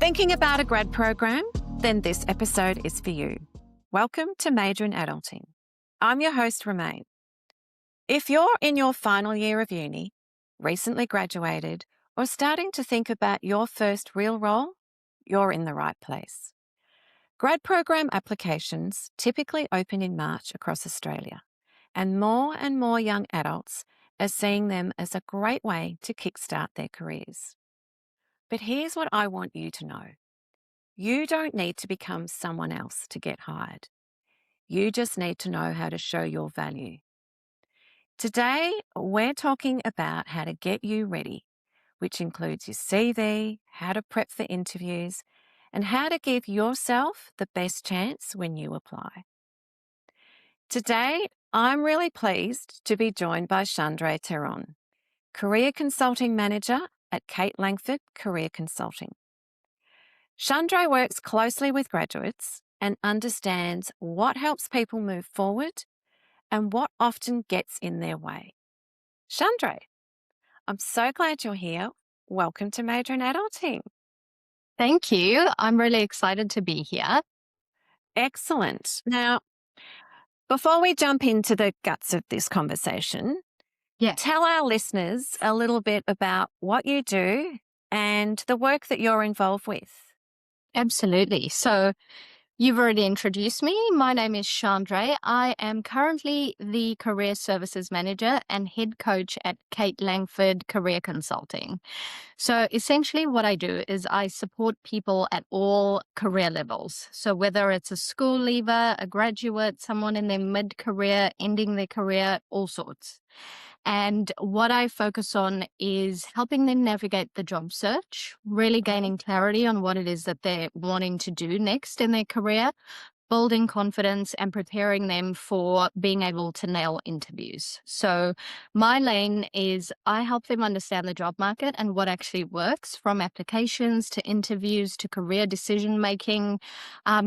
Thinking about a grad program? Then this episode is for you. Welcome to Major in Adulting. I'm your host, Romaine. If you're in your final year of uni, recently graduated, or starting to think about your first real role, you're in the right place. Grad program applications typically open in March across Australia, and more young adults are seeing them as a great way to kickstart their careers. But here's what I want you to know. You don't need to become someone else to get hired. You just need to know how to show your value. Today, we're talking about how to get you ready, which includes your CV, how to prep for interviews, and how to give yourself the best chance when you apply. Today, I'm really pleased to be joined by SHANDRE THERON, Career Consulting Manager at Kate Langford Career Consulting. SHANDRE works closely with graduates and understands what helps people move forward and what often gets in their way. SHANDRE, I'm so glad you're here. Welcome to Major in Adulting. Thank you. I'm really excited to be here. Excellent. Now, before we jump into the guts of this conversation, tell our listeners a little bit about what you do and the work that you're involved with. Absolutely. So you've already introduced me. My name is SHANDRE. I am currently the Career Services Manager and Head Coach at Kate Langford Career Consulting. So essentially what I do is I support people at all career levels. So whether it's a school leaver, a graduate, someone in their mid-career, ending their career, all sorts. And what I focus on is helping them navigate the job search, really gaining clarity on what it is that they're wanting to do next in their career, building confidence and preparing them for being able to nail interviews. So my lane is I help them understand the job market and what actually works, from applications to interviews to career decision making,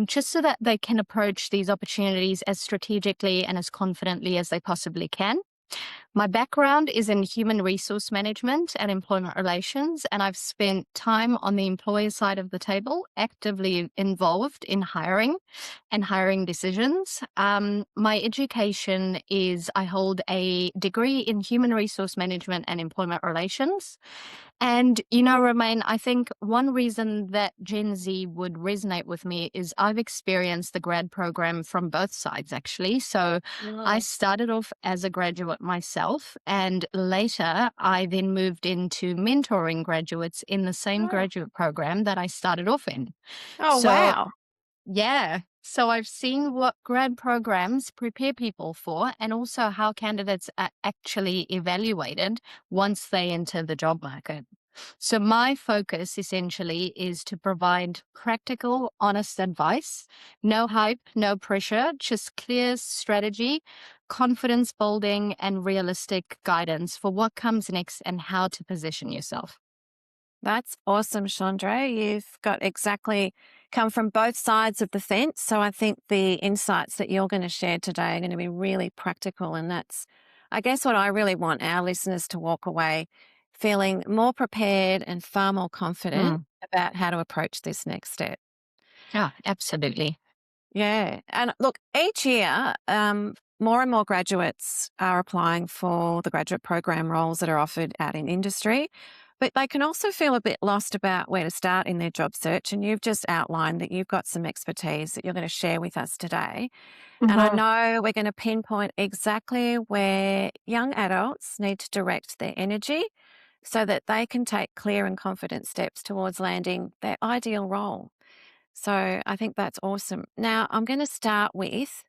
just so that they can approach these opportunities as strategically and as confidently as they possibly can. My background is in human resource management and employment relations, and I've spent time on the employer side of the table, actively involved in hiring and hiring decisions. My education is I hold a degree in human resource management and employment relations. And, Romaine, I think one reason that Gen Z would resonate with me is I've experienced the grad program from both sides, actually. So I started off as a graduate myself, and later I then moved into mentoring graduates in the same graduate program that I started off in. Oh, wow. Yeah. So I've seen what grad programs prepare people for and also how candidates are actually evaluated once they enter the job market. So my focus essentially is to provide practical, honest advice, no hype, no pressure, just clear strategy, confidence building, and realistic guidance for what comes next and how to position yourself. That's awesome, Chandra. You've got exactly come from both sides of the fence. So I think the insights that you're going to share today are going to be really practical. And that's, I guess, what I really want our listeners to walk away feeling more prepared and far more confident about how to approach this next step. Yeah, absolutely. Yeah. And look, each year, more and more graduates are applying for the graduate program roles that are offered out in industry, but they can also feel a bit lost about where to start in their job search. And you've just outlined that you've got some expertise that you're going to share with us today. And I know we're going to pinpoint exactly where young adults need to direct their energy so that they can take clear and confident steps towards landing their ideal role. So I think that's awesome. Now, I'm going to start with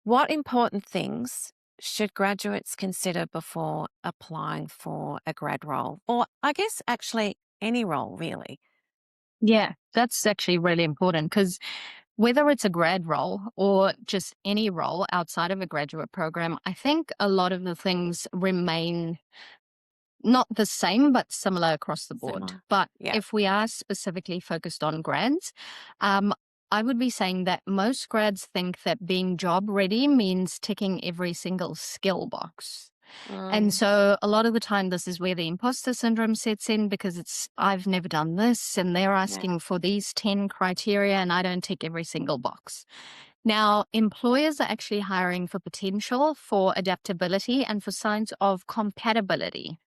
what important things should graduates consider before applying for a grad role? Or I guess actually any role, really. Yeah, that's actually really important because whether it's a grad role or just any role outside of a graduate program, I think a lot of the things remain not the same, but similar across the board. Similar. But Yeah. if we are specifically focused on grads, I would be saying that most grads think that being job ready means ticking every single skill box. And Mm. so a lot of the time, this is where the imposter syndrome sets in because I've never done this and they're Yeah. asking for these 10 criteria and I don't tick every single box. Now, employers are actually hiring for potential, for adaptability, and for signs of compatibility.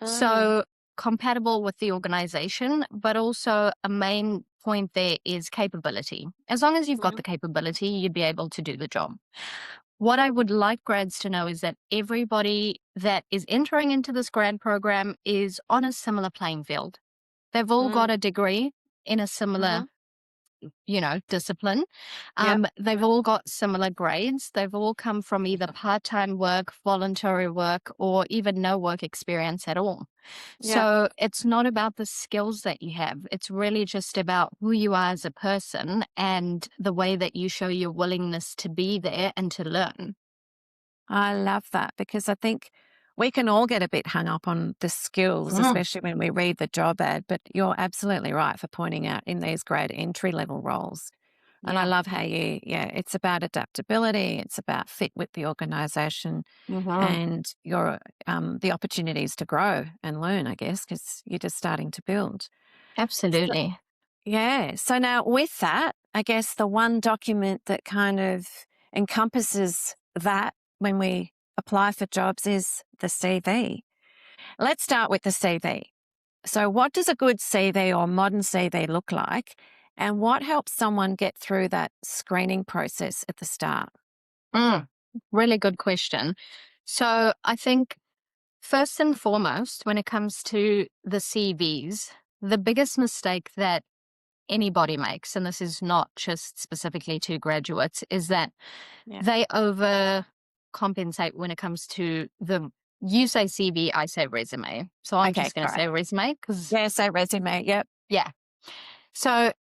Mm. So, compatible with the organization, but also a main point there is capability. As long as you've got Mhm. the capability, you'd be able to do the job. What I would like grads to know is that everybody that is entering into this grad program is on a similar playing field. They've all got Mm. a degree in a similar, Mhm. discipline. Yep. They've all got similar grades. They've all come from either part-time work, voluntary work, or even no work experience at all. Yeah. So it's not about the skills that you have. It's really just about who you are as a person and the way that you show your willingness to be there and to learn. I love that because I think we can all get a bit hung up on the skills, especially when we read the job ad. But you're absolutely right for pointing out in these grad entry level roles. And I Yeah. love how it's about adaptability, it's about fit with the organization Hmm. and the opportunities to grow and learn, I guess, because you're just starting to build. So, Absolutely. yeah. So now with that, I guess the one document that kind of encompasses that when we apply for jobs is the CV. Let's start with the CV. So, what does a good CV or modern CV look like? And what helps someone get through that screening process at the start? Mm, really good question. So I think first and foremost, when it comes to the CVs, the biggest mistake that anybody makes, and this is not just specifically to graduates, is that Yeah. they overcompensate when it comes to you say CV, I say resume. So I'm Okay, just going to sorry. say resume because, Yeah, so resume. Yep. yeah. So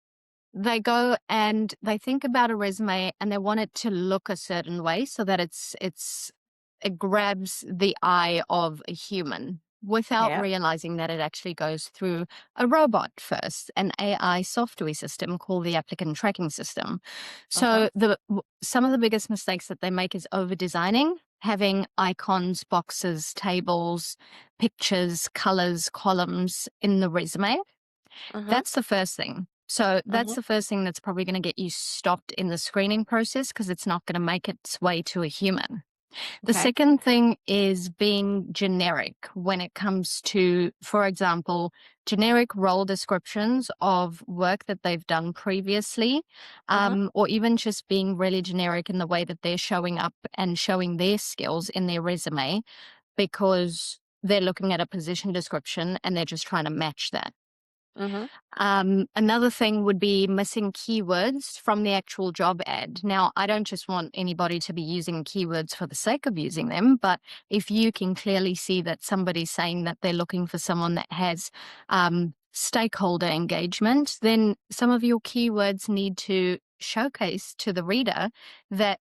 they go and they think about a resume and they want it to look a certain way so that it grabs the eye of a human without Yep. realizing that it actually goes through a robot first, an AI software system called the applicant tracking system. Uh-huh. So some of the biggest mistakes that they make is over designing, having icons, boxes, tables, pictures, colors, columns in the resume. Uh-huh. That's the first thing. So that's Uh-huh. the first thing that's probably going to get you stopped in the screening process because it's not going to make its way to a human. The Okay. second thing is being generic when it comes to, for example, generic role descriptions of work that they've done previously, Uh-huh. or even just being really generic in the way that they're showing up and showing their skills in their resume because they're looking at a position description and they're just trying to match that. Uh-huh. Another thing would be missing keywords from the actual job ad. Now, I don't just want anybody to be using keywords for the sake of using them, but if you can clearly see that somebody's saying that they're looking for someone that has stakeholder engagement, then some of your keywords need to showcase to the reader that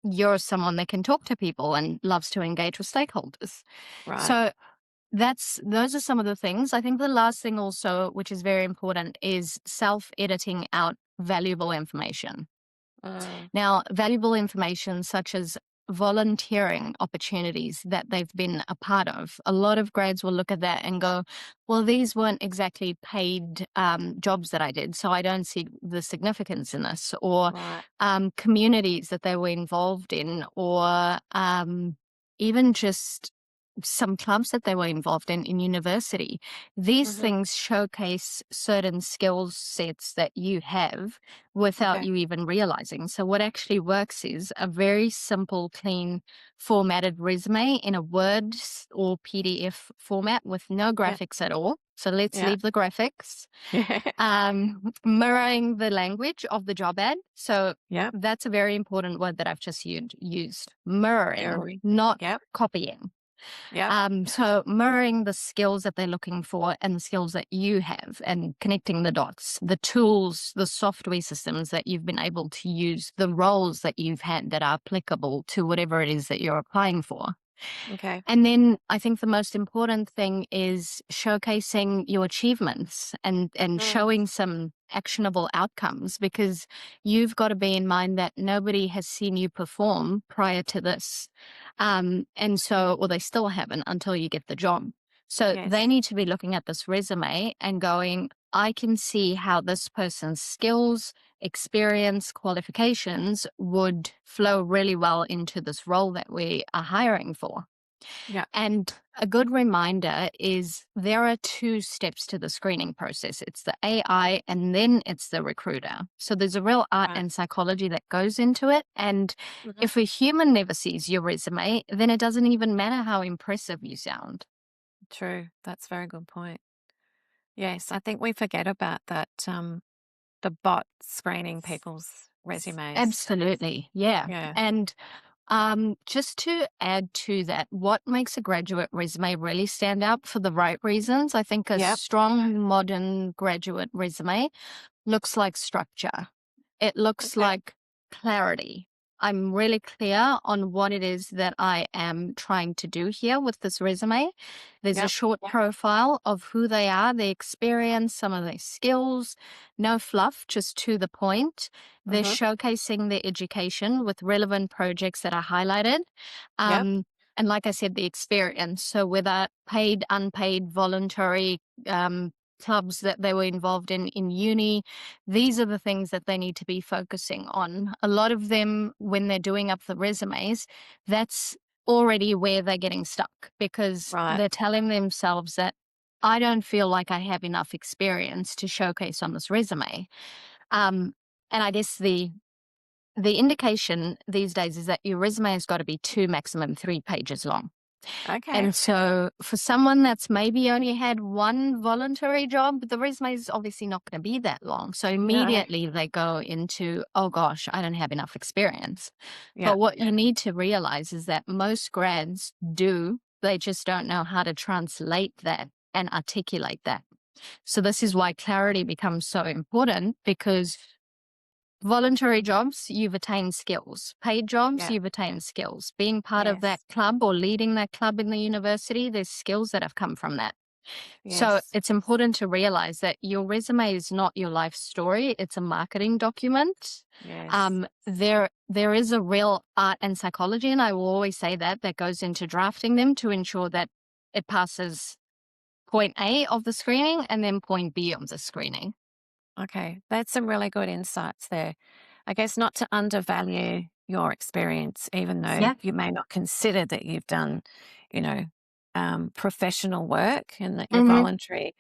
you're someone that can talk to people and loves to engage with stakeholders. Right. So those are some of the things. I think the last thing also, which is very important, is self-editing out valuable information. Mm. Now, valuable information such as volunteering opportunities that they've been a part of. A lot of grads will look at that and go, well, these weren't exactly paid jobs that I did, so I don't see the significance in this. Or Right. communities that they were involved in, or even just some clubs that they were involved in university. These Mm-hmm. things showcase certain skill sets that you have without Okay. you even realizing. So what actually works is a very simple, clean, formatted resume in a Word or PDF format with no Yeah. graphics at all. So let's Yeah. leave the graphics. Mirroring the language of the job ad. So Yep. that's a very important word that I've just used. Mirroring, Very. not Yep. copying. Yep. So mirroring the skills that they're looking for and the skills that you have and connecting the dots, the tools, the software systems that you've been able to use, the roles that you've had that are applicable to whatever it is that you're applying for. Okay. And then I think the most important thing is showcasing your achievements and Mm. showing some actionable outcomes, because you've got to be in mind that nobody has seen you perform prior to this. And so, or they still haven't until you get the job. So they Yes. need to be looking at this resume and going, I can see how this person's skills, experience, qualifications would flow really well into this role that we are hiring for. Yeah. And a good reminder is there are two steps to the screening process. It's the AI and then it's the recruiter. So there's a real art Right. and psychology that goes into it. And Mhm. if a human never sees your resume, then it doesn't even matter how impressive you sound. True. That's a very good point. Yes, I think we forget about that, the bot screening people's resumes. Absolutely. Yeah. Yeah. And just to add to that, what makes a graduate resume really stand out for the right reasons? I think a Yep. strong modern graduate resume looks like structure. It looks Okay. like clarity. I'm really clear on what it is that I am trying to do here with this resume. There's a Yep. short profile of who they are, their experience, some of their skills, no fluff, just to the point. They're Mhm. showcasing their education with relevant projects that are highlighted. Yep. Um, and like I said, the experience. So whether paid, unpaid, voluntary, clubs that they were involved in uni, these are the things that they need to be focusing on. A lot of them, when they're doing up the resumes, that's already where they're getting stuck, because Right. they're telling themselves that I don't feel like I have enough experience to showcase on this resume. Um, and I guess the indication these days is that your resume has got to be 2, maximum 3 pages long. Okay. And so for someone that's maybe only had one voluntary job, the resume is obviously not going to be that long. So No. immediately they go into, oh gosh, I don't have enough experience. Yeah. But what you need to realize is that most grads do, they just don't know how to translate that and articulate that. So this is why clarity becomes so important, because voluntary jobs, you've attained skills. Paid jobs, Yeah. you've attained skills. Being part of that Yes. club or leading that club in the university, there's skills that have come from that. So Yes. it's important to realize that your resume is not your life story, it's a marketing document. Yes. There is a real art and psychology, and I will always say that, that goes into drafting them to ensure that it passes point A of the screening and then point B of the screening. Okay. That's some really good insights there. I guess not to undervalue your experience, even though Yeah. you may not consider that you've done, you know, professional work and that you're Hmm. voluntary.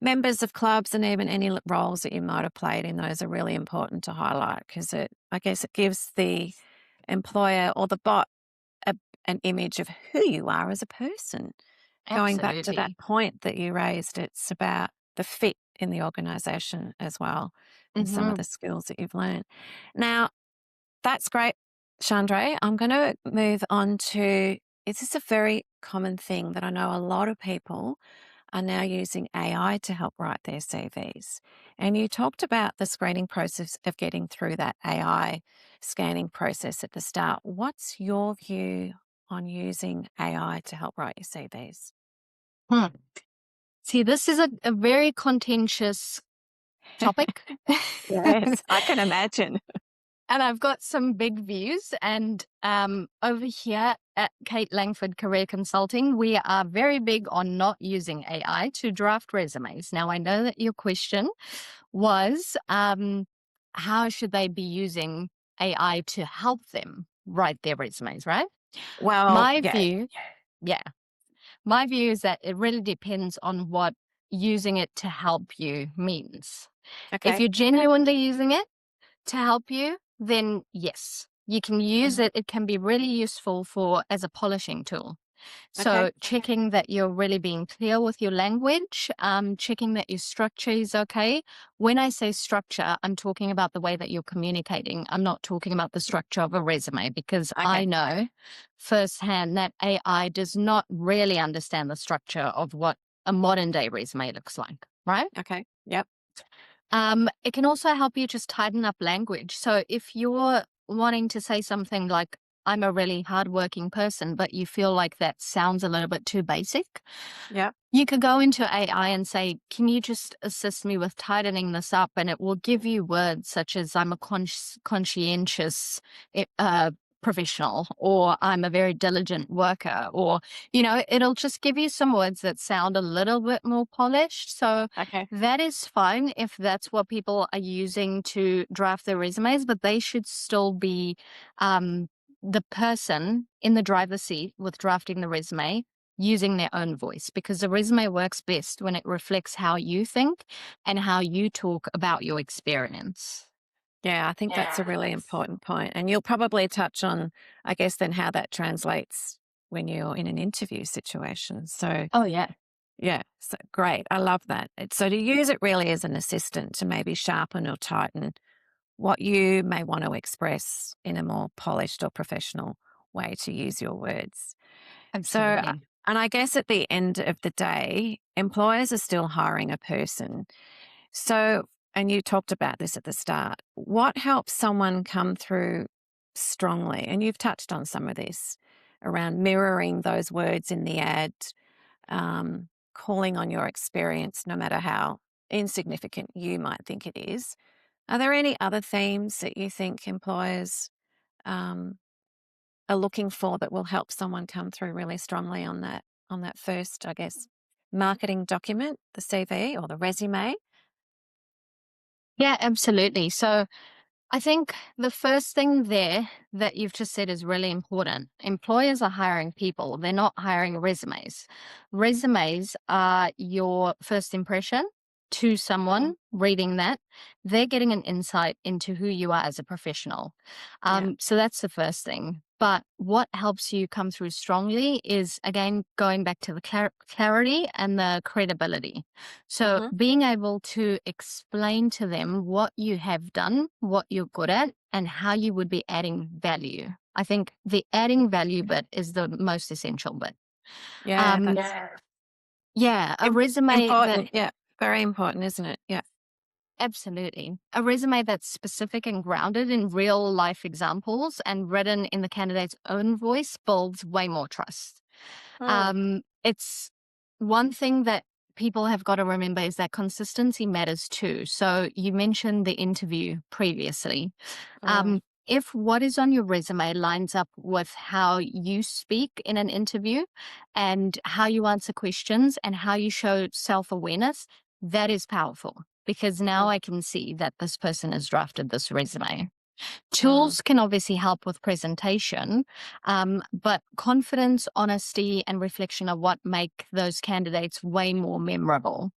Members of clubs and even any roles that you might have played in those are really important to highlight because I guess it gives the employer or the bot a, an image of who you are as a person. Going back to that Absolutely. point that you raised, it's about the fit in the organisation as well and some of Hmm. the skills that you've learned. Now, that's great, Chandra. I'm going to move on to this is a very common thing that I know a lot of people are now using AI to help write their CVs. And you talked about the screening process of getting through that AI scanning process at the start. What's your view on using AI to help write your CVs? See, this is a very contentious topic. Yes, I can imagine. And I've got some big views. And over here at Kate Langford Career Consulting, we are very big on not using AI to draft resumes. Now, I know that your question was, how should they be using AI to help them write their resumes, right? Well, My yeah. view, yeah, my view is that it really depends on what using it to help you means. If Okay. you're genuinely using it to help you, then yes, you can use Mhm. it. It can be really useful for as a polishing tool. Okay. So checking that you're really being clear with your language, checking that your structure is okay. When I say structure, I'm talking about the way that you're communicating. I'm not talking about the structure of a resume, because I Okay. know firsthand that AI does not really understand the structure of what a modern day resume looks like, right? Okay. Yep. It can also help you just tighten up language. So if you're wanting to say something like, I'm a really hardworking person, but you feel like that sounds a little bit too basic, Yeah. you could go into AI and say, can you just assist me with tightening this up? And it will give you words such as I'm a conscientious professional, or I'm a very diligent worker, or, it'll just give you some words that sound a little bit more polished. So Okay. that is fine if that's what people are using to draft their resumes, but they should still be um, the person in the driver's seat with drafting the resume using their own voice, because the resume works best when it reflects how you think and how you talk about your experience. Yeah, I think that's a really important point. And you'll probably touch on, I guess, then how that translates when you're in an interview situation. So, Oh, yeah. yeah, so great. I love that. So, to use it really as an assistant to maybe sharpen or tighten what you may want to express in a more polished or professional way to use your words. So, Absolutely. and I guess at the end of the day, employers are still hiring a person. So, and you talked about this at the start, what helps someone come through strongly? And you've touched on some of this around mirroring those words in the ad, calling on your experience, no matter how insignificant you might think it is. Are there any other themes that you think employers um, are looking for that will help someone come through really strongly on that first, I guess, marketing document, the CV or the resume? Yeah, absolutely. So I think the first thing there that you've just said is really important. Employers are hiring people, they're not hiring resumes. Resumes are your first impression to Mhm. someone reading that. They're getting an insight into who you are as a professional. Yeah. So that's the first thing. But what helps you come through strongly is, again, going back to the clarity and the credibility. So Mhm. being able to explain to them what you have done, what you're good at, and how you would be adding value. I think the adding value bit is the most essential bit. Yeah, Um, that's yeah, a im resume that important. Yeah, very important, isn't it? Yeah. absolutely. A resume that's specific and grounded in real life examples and written in the candidate's own voice builds way more trust. Mm, It's one thing that people have got to remember is that consistency matters too. So you mentioned the interview previously. mm, Um, if what is on your resume lines up with how you speak in an interview and how you answer questions and how you show self awareness, that is powerful because now mm, I can see that this person has drafted this resume. mm, Tools can obviously help with presentation, but confidence, honesty, and reflection are what make those candidates way more memorable.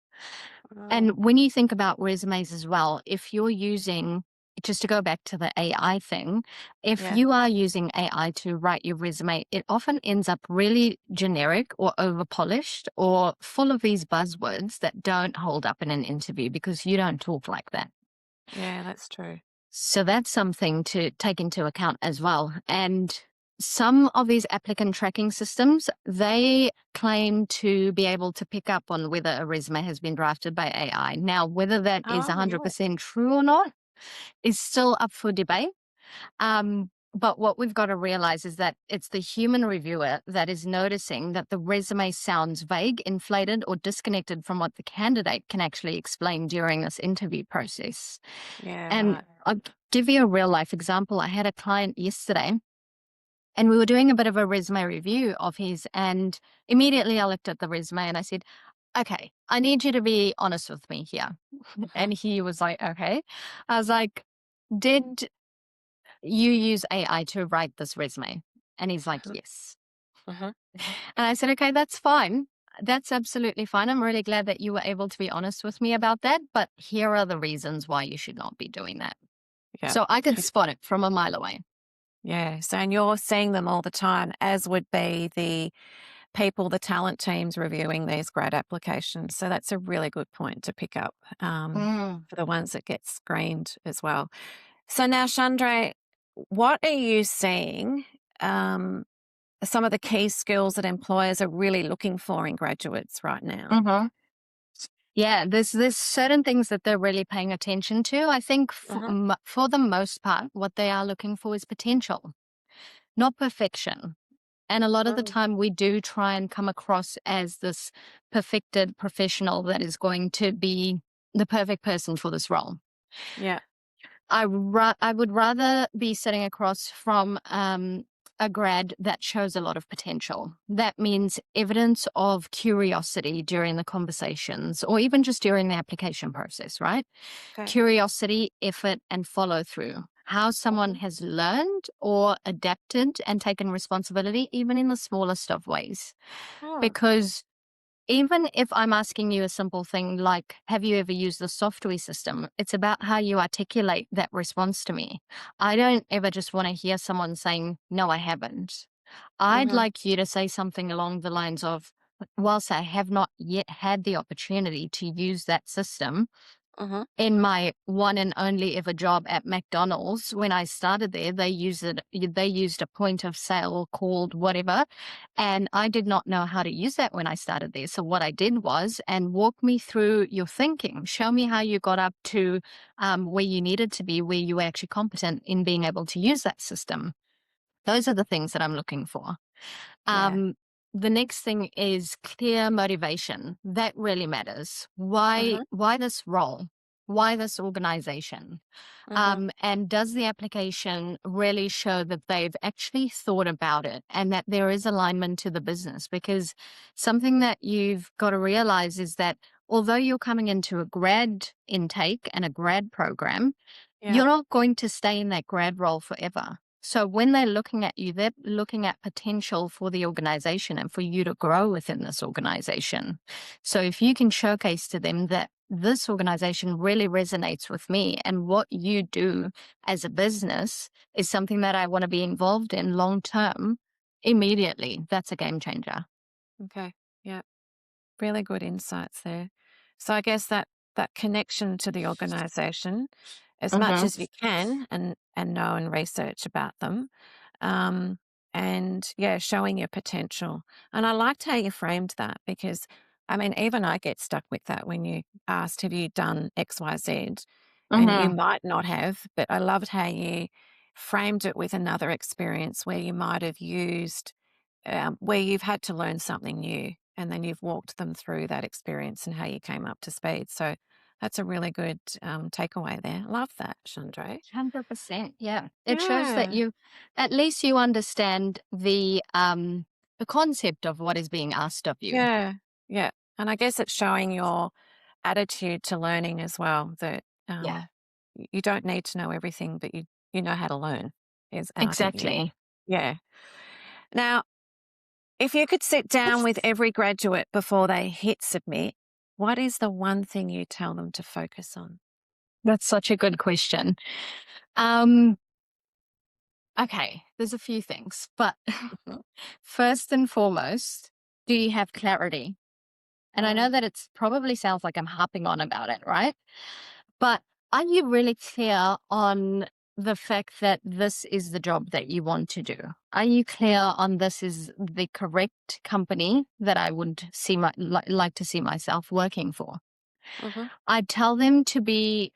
mm. And when you think about resumes as well, if you're using, just to go back to the AI thing, if Yeah. you are using AI to write your resume, it often ends up really generic or over polished or full of these buzzwords that don't hold up in an interview because you don't talk like that. Yeah, that's true. So that's something to take into account as well. And some of these applicant tracking systems, they claim to be able to pick up on whether a resume has been drafted by AI. Now, whether that is Oh, really? 100% true or not is still up for debate. But what we've got to realize is that it's the human reviewer that is noticing that the resume sounds vague, inflated, or disconnected from what the candidate can actually explain during this interview process. Yeah, And right. I'll give you a real life example. I had a client yesterday and we were doing a bit of a resume review of his. And immediately I looked at the resume and I said, okay, I need you to be honest with me here. Mhm, And he was like, okay. I was like, did you use AI to write this resume? And he's like, mhm, yes. mhm. And I said, okay, that's fine. That's absolutely fine. I'm really glad that you were able to be honest with me about that. But here are the reasons why you should not be doing that. Yeah. So I could Yeah. spot it from a mile away. Yeah. So, and you're seeing them all the time, as would be the people, the talent teams reviewing these grad applications. So that's a really good point to pick up Mm. for the ones that get screened as well. So now, Chandra, what are you seeing some of the key skills that employers are really looking for in graduates right now? Mhm. Yeah, there's certain things that they're really paying attention to. I think Hmm. for the most part, what they are looking for is potential. not perfection. And a lot of the Mm. time we do try and come across as this perfected professional that is going to be the perfect person for this role. Yeah. I would rather be sitting across from a grad that shows a lot of potential. That means evidence of curiosity during the conversations or even just during the application process, right? Okay. Curiosity, effort, and follow through. How someone Mhm. has learned or adapted and taken responsibility, even in the smallest of ways. Mm. Because even if I'm asking you a simple thing like, have you ever used the software system? It's about how you articulate that response to me. I don't ever just want to hear someone saying, no, I haven't. I'd Mhm. like you to say something along the lines of, whilst I have not yet had the opportunity to use that system, Mhm. in my one and only ever job at McDonald's, when I started there, they used a point of sale called whatever, and I did not know how to use that when I started there. So what I did was, and walk me through your thinking, show me how you got up to where you needed to be, where you were actually competent in being able to use that system. Those are the things that I'm looking for. Yeah. Um, the next thing is clear motivation. That really matters. Why Mhm. why this role? Why this organization? Mhm. And does the application really show that they've actually thought about it and that there is alignment to the business? Because something that you've got to realize is that although you're coming into a grad intake and a grad program, Yeah. you're not going to stay in that grad role forever. So when they're looking at you, they're looking at potential for the organization and for you to grow within this organization. So if you can showcase to them that this organization really resonates with me and what you do as a business is something that I want to be involved in long term, immediately, that's a game changer. Okay. Yeah. Really good insights there. So I guess that connection to the organization as much Hmm. as you can and know and research about them. Um, and yeah, showing your potential. And I liked how you framed that because I mean, even I get stuck with that when you asked, have you done XYZ? And you Hmm. might not have, but I loved how you framed it with another experience where you might have used, where you've had to learn something new and then you've walked them through that experience and how you came up to speed. So that's a really good takeaway there. Love that, Chandra. 100%. Yeah. It shows that Yeah, you, at least you understand the concept of what is being asked of you. yeah, yeah. And I guess it's showing your attitude to learning as well that Yeah, you don't need to know everything, but you know how to learn. Is and I think exactly. yeah. Now, if you could sit down with every graduate before they hit submit, what is the one thing you tell them to focus on? That's such a good question. Um, okay, there's a few things, but Mhm. first and foremost, do you have clarity? And I know Mm, that it's probably sounds like I'm harping on about it, right? But are you really clear on the fact that this is the job that you want to do? Are you clear on this is the correct company that I would see like to see myself working for? mhm, I tell them to be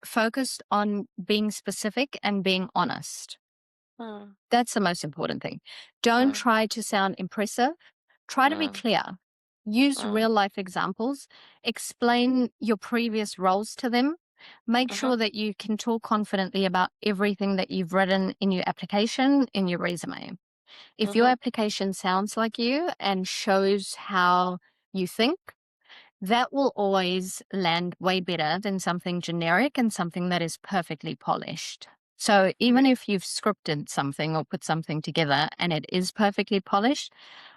focused on being specific and being honest. mm, That's the most important thing. Don't mm, try to sound impressive. Try to be mm, clear. Use mm, real life examples. Explain your previous roles to them. Make mhm, sure that you can talk confidently about everything that you've written in your application, in your resume. If your mhm. application sounds like you and shows how you think, that will always land way better than something generic and something that is perfectly polished. So even Right. if you've scripted something or put something together and it is perfectly polished,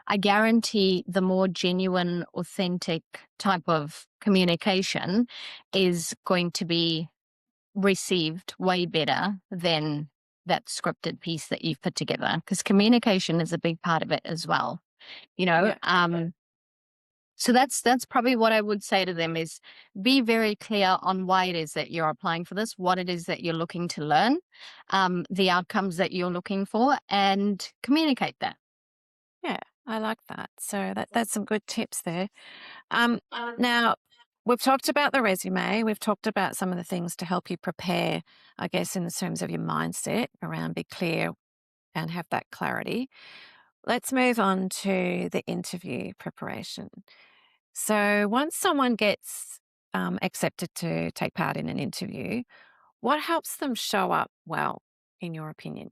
I guarantee the more genuine, authentic type of communication is going to be received way better than that scripted piece that you've put together because communication is a big part of it as well. You know, Yeah, so that's probably what I would say to them is be very clear on why it is that you're applying for this, what it is that you're looking to learn, the outcomes that you're looking for, and communicate that. yeah. I like that. So that's some good tips there. Now we've talked about the resume. We've talked about some of the things to help you prepare, I guess, in the terms of your mindset around be clear and have that clarity. Let's move on to the interview preparation. So, once someone gets accepted to take part in an interview, what helps them show up well, in your opinion?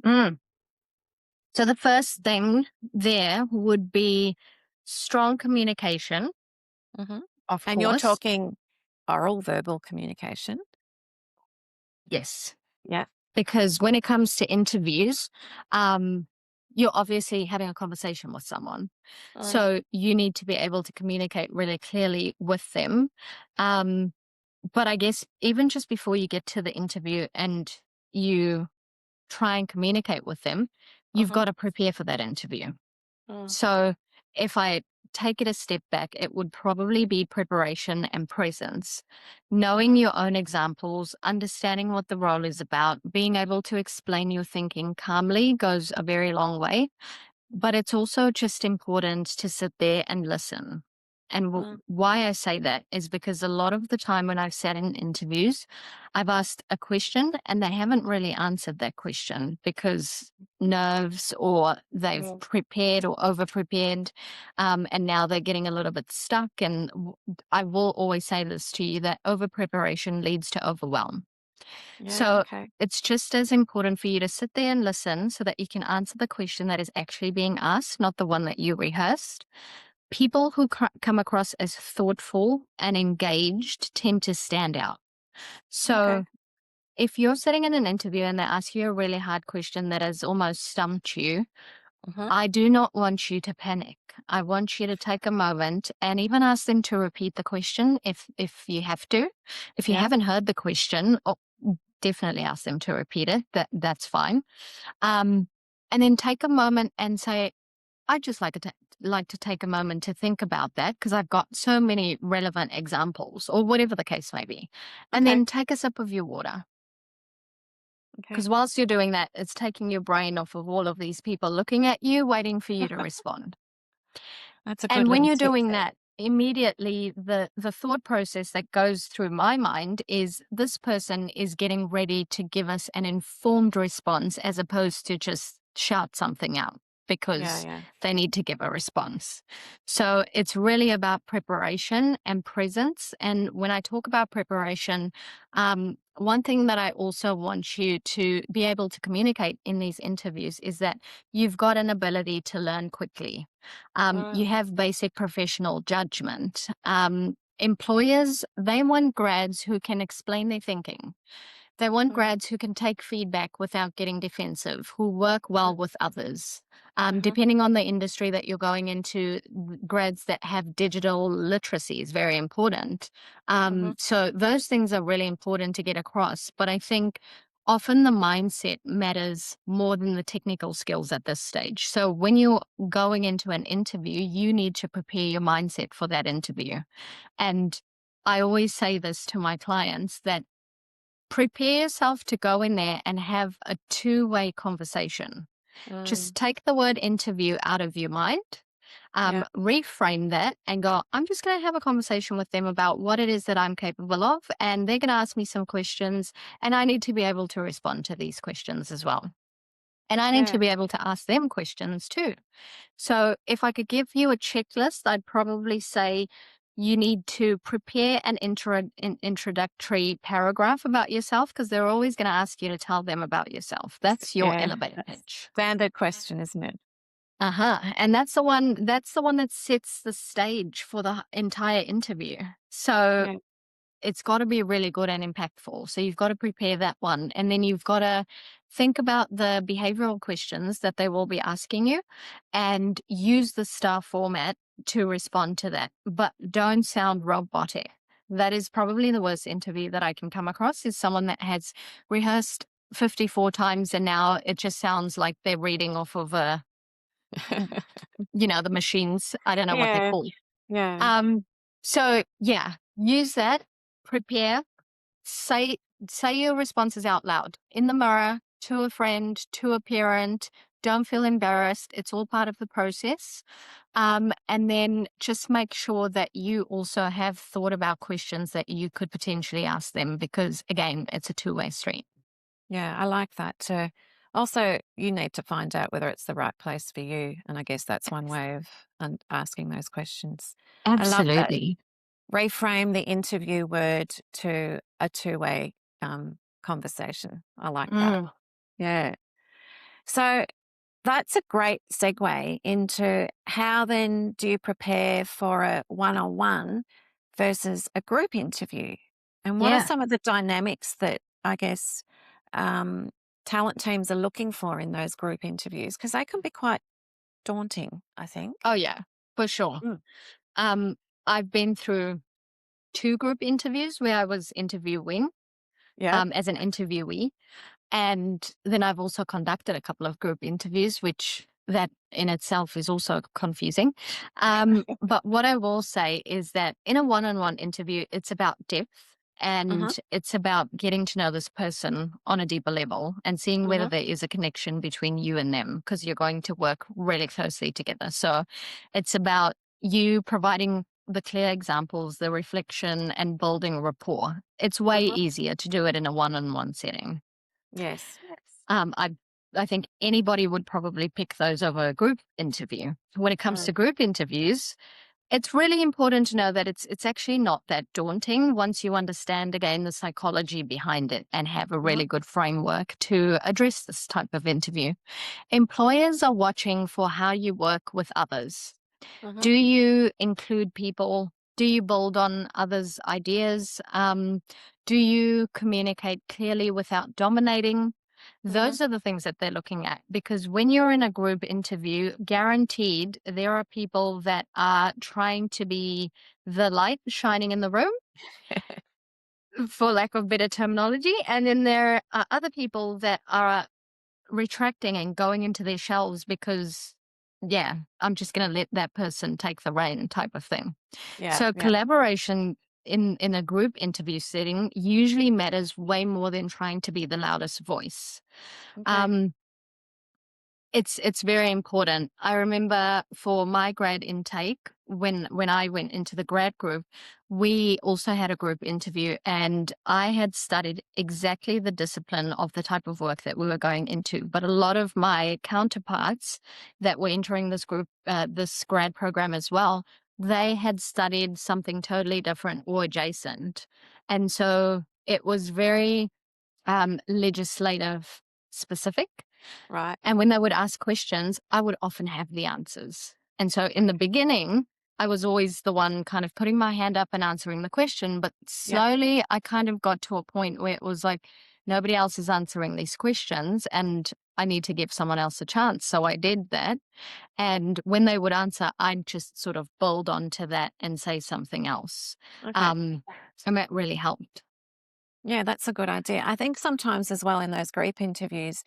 Mm. So the first thing there would be strong communication, Hmm. of And you're course. talking oral, verbal communication. Yes. Yeah. Because when it comes to interviews, um, you're obviously having a conversation with someone. Mm. So you need to be able to communicate really clearly with them. Um, but I guess even just before you get to the interview and you try and communicate with them, you've Hmm. got to prepare for that interview. Mm. So if I take it a step back, it would probably be preparation and presence. Knowing Hmm. your own examples, understanding what the role is about, being able to explain your thinking calmly goes a very long way. But it's also just important to sit there and listen. And Mm. why I say that is because a lot of the time when I've sat in interviews, I've asked a question and they haven't really answered that question because nerves or they've Mm. prepared or over prepared. And now they're getting a little bit stuck. And I will always say this to you that over preparation leads to overwhelm. Yeah. So Okay. it's just as important for you to sit there and listen so that you can answer the question that is actually being asked, not the one that you rehearsed. People who come across as thoughtful and engaged tend to stand out. Okay. So if you're sitting in an interview and they ask you a really hard question that has almost stumped you, Hmm. I do not want you to panic. I want you to take a moment and even ask them to repeat the question if you have to. If you Yeah. haven't heard the question, definitely ask them to repeat it. That's fine. Um, and then take a moment and say, I'd just like to take a moment to think about that because I've got so many relevant examples or whatever the case may be. And Okay. then take a sip of your water. Okay. Because whilst you're doing that, it's taking your brain off of all of these people looking at you, waiting for you to respond. That's a good And when little you're tip doing there. that, immediately the thought process that goes through my mind is this person is getting ready to give us an informed response as opposed to just shout something out Yeah. because Yeah. they need to give a response. So it's really about preparation and presence. And when I talk about preparation, one thing that I also want you to be able to communicate in these interviews is that you've got an ability to learn quickly. Mm. You have basic professional judgment. Employers, they want grads who can explain their thinking. They want Mm. grads who can take feedback without getting defensive, who work well with others. Uh-huh. Depending on the industry that you're going into, grads that have digital literacy is very important. Uh-huh. So those things are really important to get across. But I think often the mindset matters more than the technical skills at this stage. So when you're going into an interview, you need to prepare your mindset for that interview. And I always say this to my clients that prepare yourself to go in there and have a two-way conversation. Mm. Just take the word interview out of your mind, Yeah. reframe that and go, I'm just going to have a conversation with them about what it is that I'm capable of. And they're going to ask me some questions, and I need to be able to respond to these questions as well. And I need to Yeah. be able to ask them questions too. So if I could give you a checklist, I'd probably say you need to prepare an introductory paragraph about yourself because they're always going to ask you to tell them about yourself. That's your Yeah. elevator That's pitch. standard question, isn't it? Uh-huh. And that's the one that sets the stage for the entire interview. So Yeah. it's got to be really good and impactful. So you've got to prepare that one. And then you've got to think about the behavioral questions that they will be asking you and use the star format to respond to that. But don't sound robotic. That is probably the worst interview that I can come across is someone that has rehearsed 54 times and now it just sounds like they're reading off of the machines. I don't know what they're Yeah. called. Yeah. Um, so yeah, use that, prepare, say say your responses out loud in the mirror, to a friend, to a parent. Don't feel embarrassed. It's all part of the process. And then just make sure that you also have thought about questions that you could potentially ask them because again, it's a two-way street. Yeah. I like that. Also, you need to find out whether it's the right place for you, and I guess that's one way of asking those questions. I love that. Absolutely. Reframe the interview word to a two-way conversation. I like that. Mm, Yeah. So that's a great segue into how then do you prepare for a one-on-one versus a group interview? And what are yeah. some of the dynamics that I guess um, talent teams are looking for in those group interviews? Because they can be quite daunting, I think. Oh, yeah, for sure. Mm. Um, I've been through 2 group interviews where I was interviewing, Yeah. as an interviewee. And then I've also conducted a couple of group interviews, which that in itself is also confusing. But what I will say is that in a one-on-one interview, it's about depth Hmm. and it's about getting to know this person on a deeper level and seeing whether Hmm. there is a connection between you and them because you're going to work really closely together. So it's about you providing the clear examples, the reflection, and building rapport. It's way Hmm. easier to do it in a one-on-one setting. Yes. Um, I I think anybody would probably pick those over a group interview. When it comes Mm. to group interviews, it's really important to know that it's actually not that daunting once you understand again the psychology behind it and have a Hmm. really good framework to address this type of interview. Employers are watching for how you work with others. Hmm. Do you include people? Do you build on others' ideas? Do you communicate clearly without dominating? Hmm. Those are the things that they're looking at because when you're in a group interview, guaranteed there are people that are trying to be the light shining in the room, for lack of better terminology. And then there are other people that are retracting and going into their shells because, yeah, I'm just going to let that person take the reign type of thing. Yeah. So Yeah. collaboration in a group interview setting usually matters way more than trying to be the loudest voice. Okay. Um, it's very important. I remember for my grad intake, when I went into the grad group, we also had a group interview, and I had studied exactly the discipline of the type of work that we were going into. But a lot of my counterparts that were entering this grad program as well, they had studied something totally different or adjacent, and so it was very legislative specific. Right. And when they would ask questions, I would often have the answers. And so in the beginning, I was always the one kind of putting my hand up and answering the question. But Yeah. slowly, I kind of got to a point where it was like, nobody else is answering these questions and I need to give someone else a chance. So I did that. And when they would answer, I'd just sort of build onto that and say something else. Okay. Um, and that really helped. Yeah, that's a good idea. I think sometimes as well in those group interviews,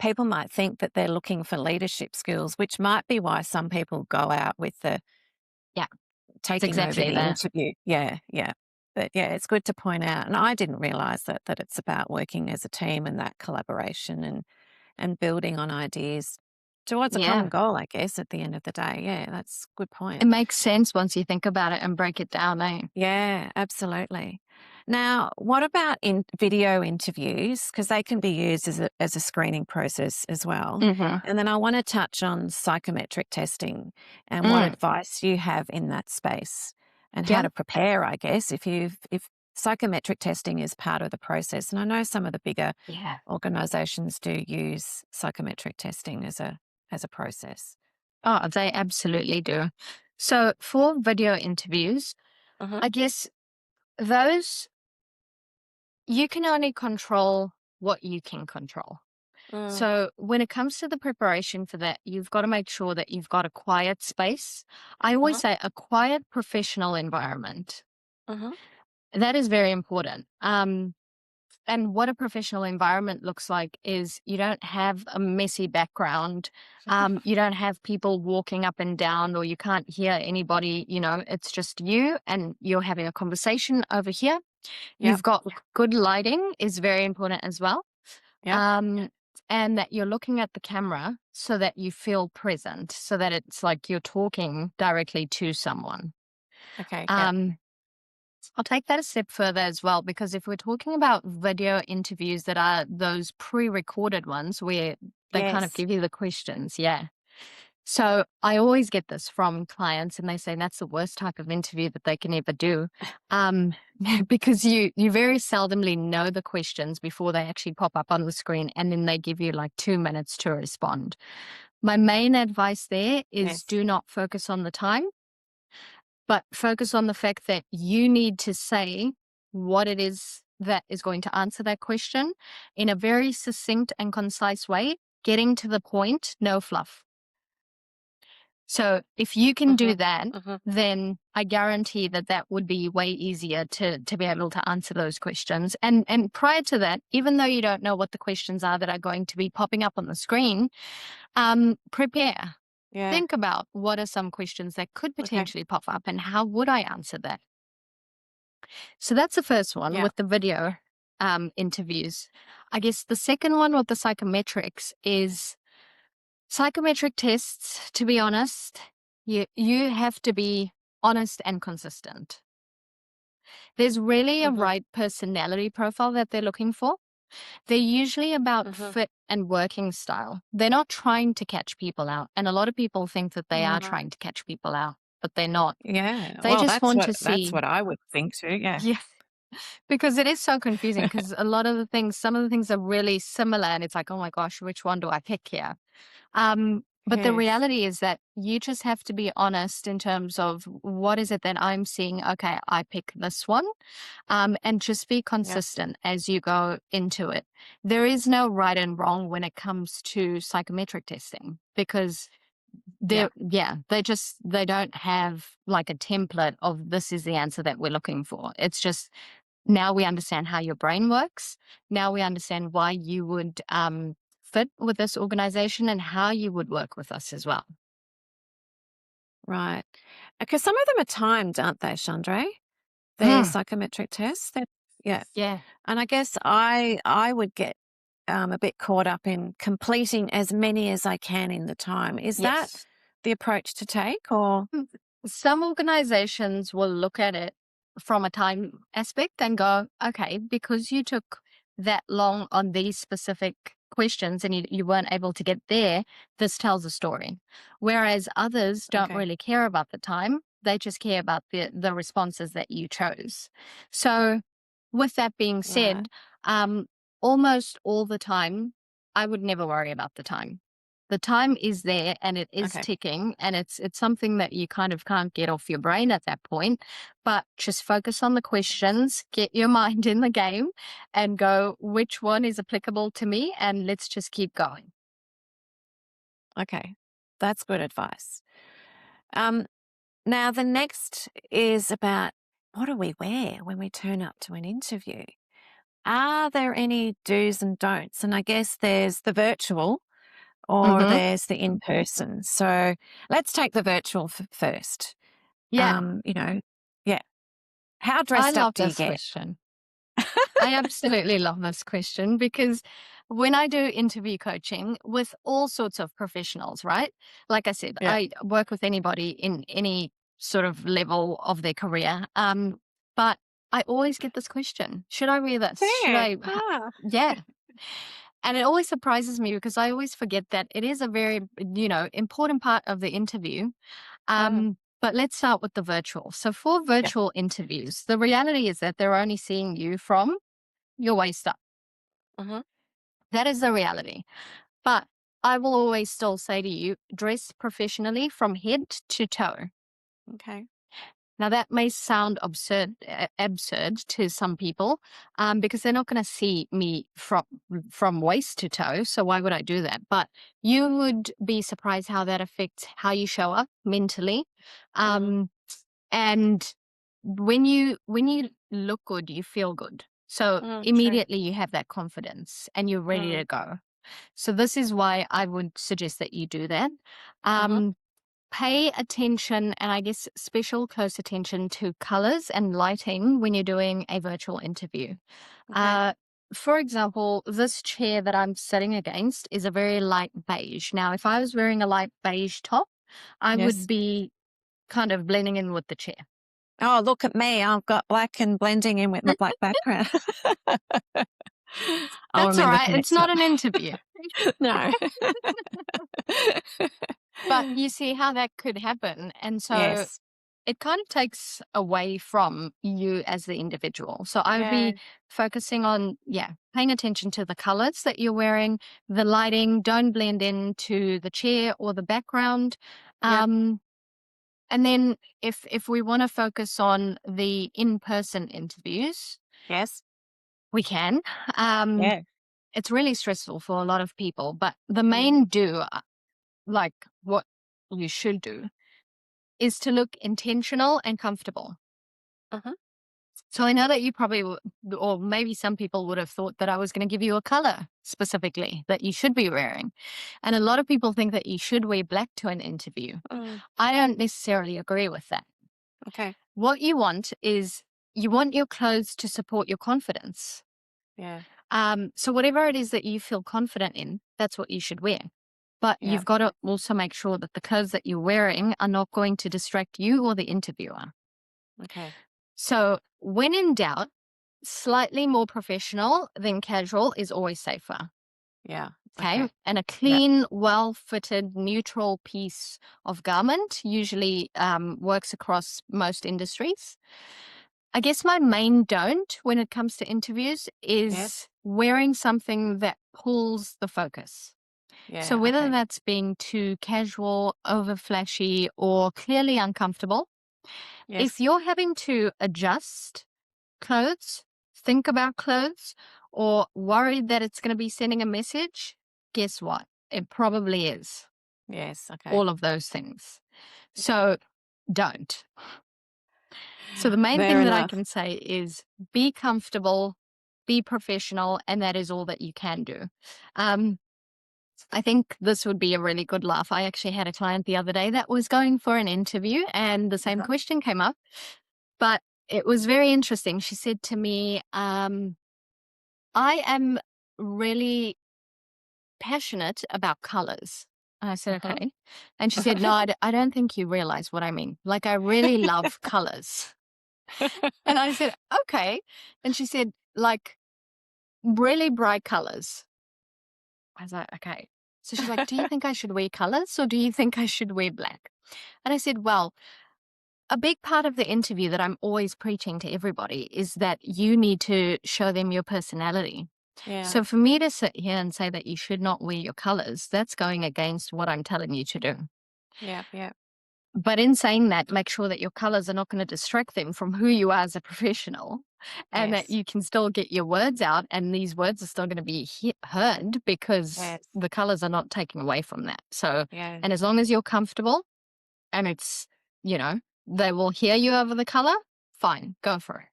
people might think that they're looking for leadership skills, which might be why some people go out with the Yeah, it's taking over exactly the that. interview. Yeah, yeah. But yeah, it's good to point out. And I didn't realize that it's about working as a team and that collaboration and building on ideas towards a common Yeah. goal, I guess, at the end of the day. Yeah, that's a good point. It makes sense once you think about it and break it down, eh? Yeah, absolutely. Now, what about in video interviews? Because they can be used as a screening process as well. Mhm. And then I want to touch on psychometric testing and what Mm. advice you have in that space and how Yeah. to prepare, I guess, if psychometric testing is part of the process. And I know some of the bigger Yeah. organizations do use psychometric testing as a process. Oh, they absolutely do. So for video interviews, Hmm. I guess those you can only control what you can control. Mm. So when it comes to the preparation for that, you've got to make sure that you've got a quiet space. I always Uh-huh. say a quiet professional environment. Uh-huh. That is very important. And what a professional environment looks like is you don't have a messy background. You don't have people walking up and down, or you can't hear anybody. It's just you and you're having a conversation over here. Yep. You've got good lighting is very important as well. Yep. Um, and that you're looking at the camera so that you feel present, so that it's like you're talking directly to someone. Okay. Yep. Um, I'll take that a step further as well, because if we're talking about video interviews that are those pre-recorded ones where they kind of Yes. give you the questions, yeah. So I always get this from clients, and they say that's the worst type of interview that they can ever do, um, because you very seldomly know the questions before they actually pop up on the screen, and then they give you like 2 minutes to respond. My main advice there is Yes. do not focus on the time, but focus on the fact that you need to say what it is that is going to answer that question in a very succinct and concise way, getting to the point, no fluff. So if you can do Mhm. that, Mhm. then I guarantee that that would be way easier to be able to answer those questions. And prior to that, even though you don't know what the questions are that are going to be popping up on the screen, prepare. Yeah. Think about what are some questions that could Okay. potentially pop up and how would I answer that? So that's the first one Yeah. with the video interviews. I guess the second one with the psychometrics is psychometric tests, to be honest, you have to be honest and consistent. There's really a Mhm. right personality profile that they're looking for. They're usually about Mhm. fit and working style. They're not trying to catch people out. And a lot of people think that they are Right. trying to catch people out, but they're not. Yeah. They Well, just that's want what to that's see, what I would think too. Yeah. yeah, because it is so confusing because a lot of the things, some of the things are really similar and it's like, oh my gosh, which one do I pick here? But the Yes. reality is that you just have to be honest in terms of what is it that I'm seeing. Okay, I pick this one, and just be Yeah. consistent as you go into it. There is no right and wrong when it comes to psychometric testing because Yeah. they don't have like a template of this is the answer that we're looking for. It's just now we understand how your brain works. Now we understand why you would fit with this organization and how you would work with us as well. Right. Because some of them are timed, aren't they, Chandra? They're Mm, psychometric tests. Yeah. yeah. And I guess I would get a bit caught up in completing as many as I can in the time. Is that Yes. the approach to take, or Mm. Some organizations will look at it from a time aspect and go, okay, because you took that long on these specific questions and you weren't able to get there, this tells a story. Whereas others don't okay, really care about the time. They just care about the responses that you chose. So with that being right, said, um, almost all the time, I would never worry about the time. The time is there and it is okay, ticking and it's something that you kind of can't get off your brain at that point, but just focus on the questions, get your mind in the game and go, which one is applicable to me? And let's just keep going. okay. That's good advice. Um, Now the next is about what do we wear when we turn up to an interview? Are there any do's and don'ts? And I guess there's the virtual or Mm-hmm. there's the in person. So let's take the virtual first. Yeah, You know, yeah. How I dressed up love do you this get? question. I absolutely love this question because when I do interview coaching with all sorts of professionals, right? Like I said, Yeah. I work with anybody in any sort of level of their career. But I always get this question: should I wear this? Should There. I? Ah. Yeah. And it always surprises me because I always forget that it is a very, important part of the interview. Ah. But let's start with the virtual. So for Yeah. virtual interviews, the reality is that they're only seeing you from your waist up. Mhm. That is the reality. But I will always still say to you, dress professionally from head to toe. Okay. Now that may sound absurd to some people, because they're not going to see me from waist to toe. So why would I do that? But you would be surprised how that affects how you show up mentally, Mm. um, and when you look good, you feel good. So Mm, true. immediately you have that confidence and you're ready to Mm. go. So this is why I would suggest that you do that. Mhm. Um, Pay attention and I guess special close attention to colors and lighting when you're doing a virtual interview. Okay. Uh, for example, this chair that I'm sitting against is a very light beige. Now, if I was wearing a light beige top, I would Yes. be kind of blending in with the chair. Oh, look at me. I've got black and blending in with my black background. I'll That's all remember right. for It's next not time. an interview. No. But you see how that could happen. And so Yes. it kind of takes away from you as the individual. So I would Yeah. be focusing on, paying attention to the colors that you're wearing, the lighting, don't blend into the chair or the background. Yep. And then if we want to focus on the in-person interviews, Yes. we can. Um, Yeah. it's really stressful for a lot of people, but the Mm. main like what you should do is to look intentional and comfortable. Uh-huh. So I know that you probably, or maybe some people would have thought that I was going to give you a color specifically that you should be wearing. And a lot of people think that you should wear black to an interview. Mm. I don't necessarily agree with that. Okay. What you want is you want your clothes to support your confidence. Yeah. So whatever it is that you feel confident in, that's what you should wear. But Yeah. you've got to also make sure that the clothes that you're wearing are not going to distract you or the interviewer. Okay. So when in doubt, slightly more professional than casual is always safer. Yeah. Okay. Okay. And a Yep. clean, well fitted, neutral piece of garment usually works across most industries. I guess my main don't when it comes to interviews Yes. is wearing something that pulls the focus. So Yeah. whether Okay. that's being too casual, over flashy, or clearly uncomfortable, if Yes. you're having to adjust clothes, think about clothes, or worried that it's going to be sending a message, guess what? It probably is. Yes. Okay. All of those things. So don't. So the main Fair thing that I enough. can say is be comfortable, be professional, and that is all that you can do. Um, I think this would be a really good laugh. I actually had a client the other day that was going for an interview and the same Uh-huh. question came up, but it was very interesting. She said to me, I am really passionate about colors. And I said, Uh-huh. okay. And she said, no, I don't think you realize what I mean. Like, I really love colors. And I said, okay. And she said, like, really bright colors. I was like, okay. So she's like, do you think I should wear colors or do you think I should wear black? And I said, well, a big part of the interview that I'm always preaching to everybody is that you need to show them your personality. Yeah. So for me to sit here and say that you should not wear your colors, that's going against what I'm telling you to do. Yeah. Yeah. But in saying that, make sure that your colors are not going to distract them from who you are as a professional and that Yes. you can still get your words out and these words are still going to be heard because Yes. the colors are not taking away from that. So, Yeah. and as long as you're comfortable and it's, you know, they will hear you over the color, fine, go for it.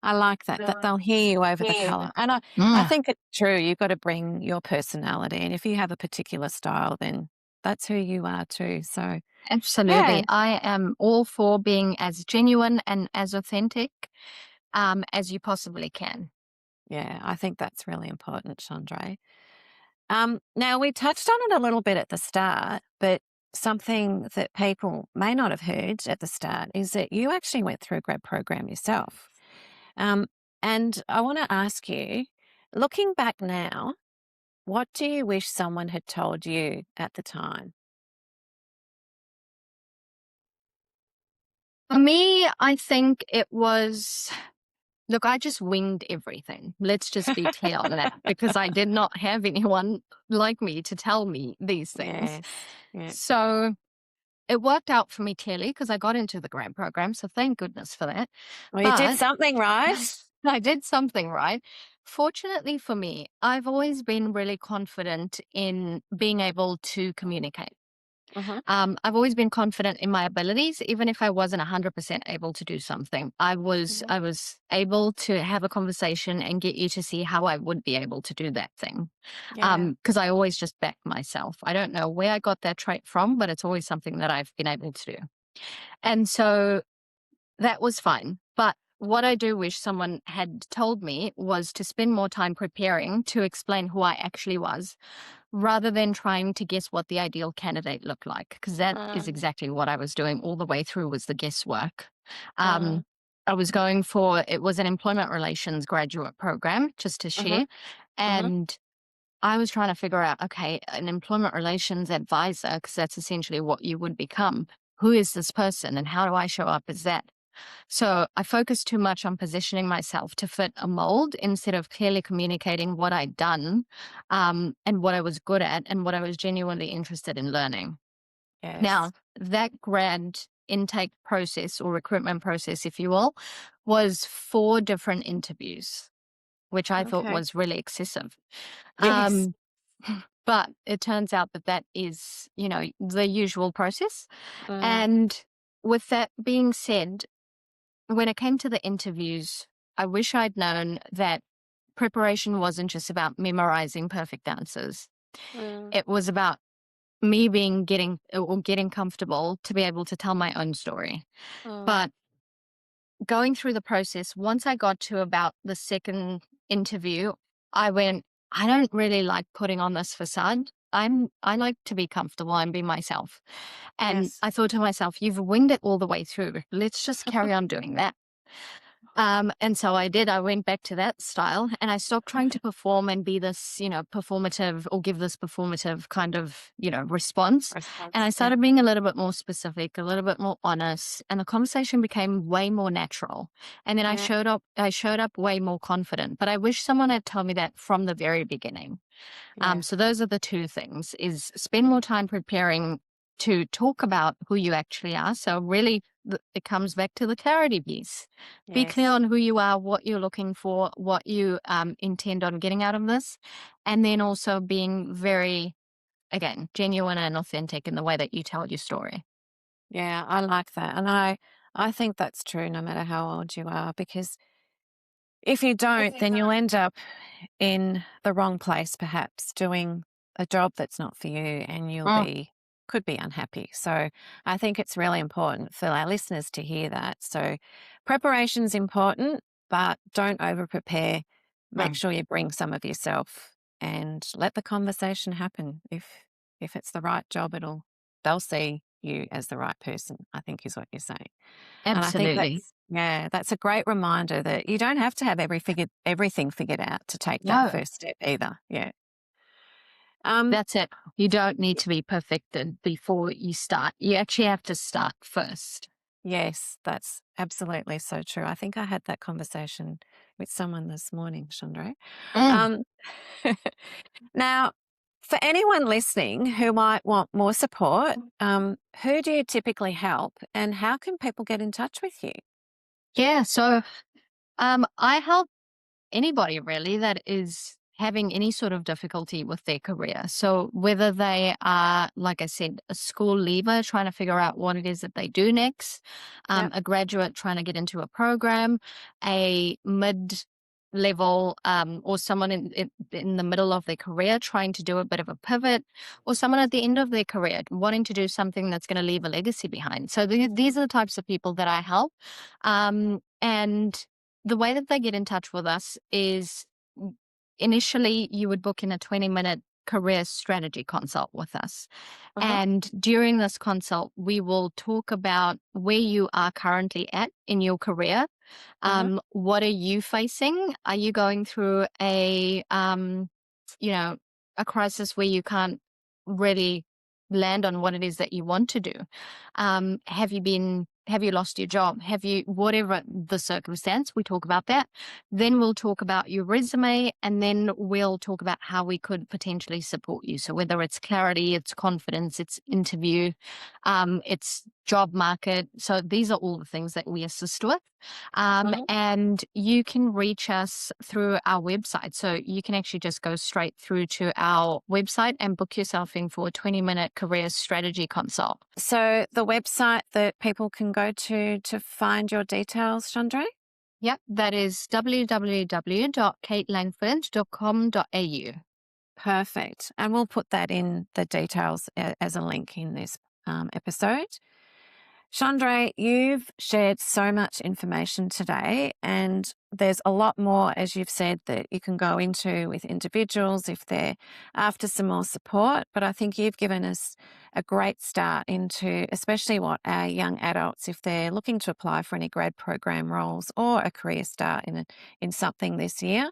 I like that they'll hear you over the Yeah. color. And I think it's true. You've got to bring your personality. And if you have a particular style, then that's who you are too. So, yeah, Absolutely. I am all for being as genuine and as authentic as you possibly can. yeah, I think that's really important, Chandra. Now, we touched on it a little bit at the start, but something that people may not have heard at the start is that you actually went through a grad program yourself. Um, and I want to ask you, looking back now, what do you wish someone had told you at the time? For me, I think it was look, I just winged everything. Let's just be clear on that because I did not have anyone like me to tell me these things. Yes. Yeah. So it worked out for me clearly because I got into the grad program. So thank goodness for that. Well, you did But something right. I did something right. Fortunately for me, I've always been really confident in being able to communicate. Uh-huh. I've always been confident in my abilities, even if I wasn't 100% able to do something. I was Mhm. I was able to have a conversation and get you to see how I would be able to do that thing. Yeah. Because I always just back myself. I don't know where I got that trait from, but it's always something that I've been able to do. And so that was fine. But what I do wish someone had told me was to spend more time preparing to explain who I actually was rather than trying to guess what the ideal candidate looked like, because that is Mm, exactly what I was doing all the way through, was the guesswork. mm, Um, I was going for, it was an employment relations graduate program, just to mhm, share. mhm. And I was trying to figure out, okay, an employment relations advisor, because that's essentially what you would become. Who is this person and how do I show up as that? So I focused too much on positioning myself to fit a mold instead of clearly communicating what I'd done, and what I was good at and what I was genuinely interested in learning. Yes. Now, that grad intake process or recruitment process, if you will, was 4 different interviews, which I thought Okay. was really excessive. Yes. Um, but it turns out that that is, the usual process. Mm, And with that being said, when it came to the interviews, I wish I'd known that preparation wasn't just about memorizing perfect answers. mm, It was about me getting comfortable to be able to tell my own story. mm, But going through the process, once I got to about the second interview, I went, I don't really like putting on this facade. I like to be comfortable and be myself. And yes. I thought to myself, you've winged it all the way through. Let's just carry on doing that. And so I did. I went back to that style and I stopped trying to perform and be this, performative, or give this performative kind of, response. And I Response. Yeah. started being a little bit more specific, a little bit more honest, and the conversation became way more natural. And then Yeah. I showed up way more confident. But I wish someone had told me that from the very beginning. Yeah. So those are the 2 things: is spend more time preparing to talk about who you actually are. So really, it comes back to the clarity piece. Be clear Yes. on who you are, what you're looking for, what you intend on getting out of this, and then also being very, again, genuine and authentic in the way that you tell your story. Yeah, I like that. And I think that's true no matter how old you are, because if you don't, then you'll end up in the wrong place, perhaps doing a job that's not for you, and Mm, could be unhappy. So I think it's really important for our listeners to hear that. So preparation's important, but don't over prepare. Make mm. sure you bring some of yourself and let the conversation happen. If it's the right job, they'll see you as the right person, I think is what you're saying. And I think Absolutely. that's a great reminder that you don't have to have everything figured out to take that No, first step either. Yeah. Um, that's it. You don't need to be perfected before you start. You actually have to start first. yes, that's absolutely so true. I think I had that conversation with someone this morning, Chandra. Mm. Um, now, for anyone listening who might want more support, who do you typically help, and how can people get in touch with you? Yeah. So I help anybody really that is having any sort of difficulty with their career. So whether they are, like I said, a school leaver trying to figure out what it is that they do next, Yep. a graduate trying to get into a program, a mid level, or someone in the middle of their career trying to do a bit of a pivot, or someone at the end of their career wanting to do something that's going to leave a legacy behind. So these are the types of people that I help. And the way that they get in touch with us is, initially you would book in a 20-minute career strategy consult with us. Uh-huh. And during this consult, we will talk about where you are currently at in your career. Uh-huh. What are you facing? Are you going through you know, a crisis where you can't really land on what it is that you want to do? Have you lost your job? Whatever the circumstance, we talk about that. Then we'll talk about your resume, and then we'll talk about how we could potentially support you. So whether it's clarity, it's confidence, it's interview, it's job market. So these are all the things that we assist with. Uh-huh. And you can reach us through our website. So you can actually just go straight through to our website and book yourself in for a 20-minute career strategy consult. So the website that people can go to find your details, Chandra? Yep, that is www.katelangford.com.au. Perfect. And we'll put that in the details as a link in this episode. Chandre, you've shared so much information today, and there's a lot more, as you've said, that you can go into with individuals if they're after some more support. But I think you've given us a great start into, especially what our young adults, if they're looking to apply for any grad program roles or a career start in something this year,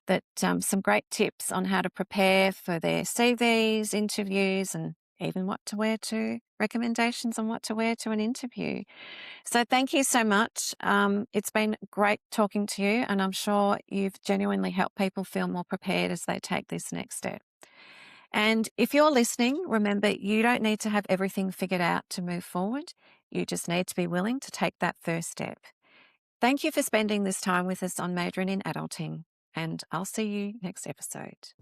that some great tips on how to prepare for their CVs, interviews, and even what to wear to, recommendations on what to wear to an interview. So thank you so much. It's been great talking to you, and I'm sure you've genuinely helped people feel more prepared as they take this next step. And if you're listening, remember you don't need to have everything figured out to move forward. You just need to be willing to take that first step. Thank you for spending this time with us on Majoring in Adulting, and I'll see you next episode.